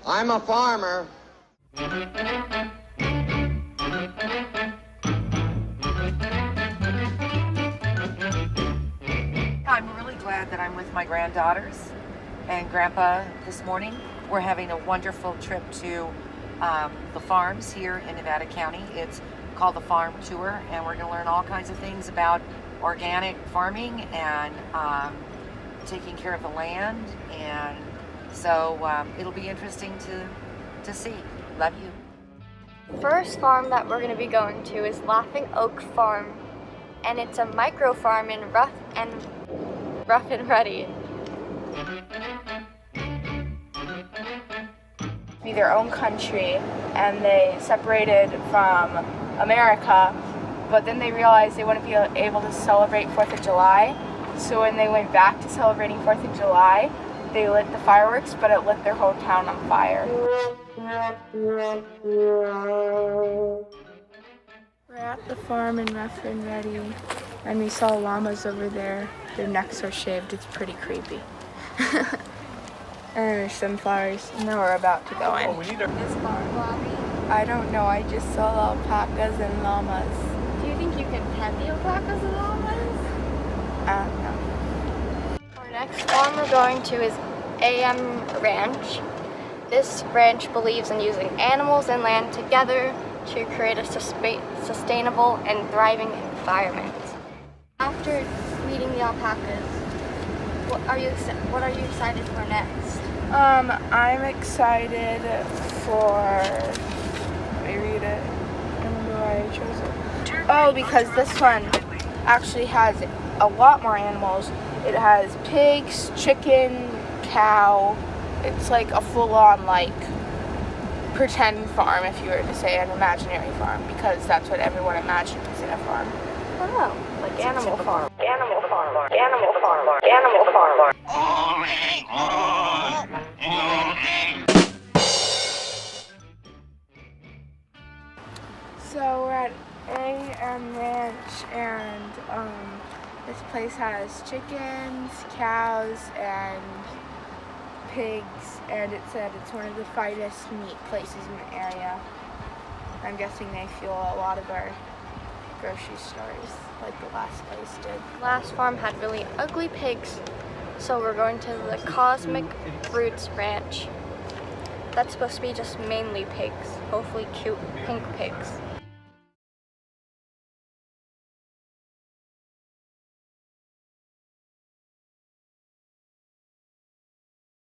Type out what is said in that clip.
I'm a farmer. I'm really glad that I'm with my granddaughters and Grandpa this morning. We're having a wonderful trip to the farms here in Nevada County. It's called the Farm Tour, and we're going to learn all kinds of things about organic farming and taking care of the land. And so it'll be interesting to see. Love you. First farm that we're going to be going to is Laughing Oak Farm, and it's a micro farm in Rough and Ready. Be their own country, and they separated from America, but then they realized they wouldn't be able to celebrate 4th of July. So when they went back to celebrating 4th of July, they lit the fireworks, but it lit their whole town on fire. We're at the farm in Rough and Ready, and we saw llamas over there. Their necks are shaved. It's pretty creepy. And there's sunflowers, and then we're about to go in. This farm lobby. I don't know, I just saw alpacas and llamas. Do you think you can pet the alpacas and llamas? I don't know. Our next farm we're going to is AM Ranch. This ranch believes in using animals and land together to create a sustainable and thriving environment. After meeting the alpacas, what are you excited for next? I'm excited for, let me read it. I remember why I chose it. Oh, because this one actually has a lot more animals. It has pigs, chicken, cow. It's like a full-on, like, pretend farm, if you were to say an imaginary farm, because that's what everyone imagines in a farm. Oh, like Animal Farm. Animal Farm. Animal Farm. Animal Farm. So we're at AM Ranch, and this place has chickens, cows, and pigs, and it said it's one of the finest meat places in the area. I'm guessing they fuel a lot of our grocery stores, like the last place did. Last farm had really ugly pigs, so we're going to the Cosmic Roots Ranch. That's supposed to be just mainly pigs, hopefully cute pink pigs.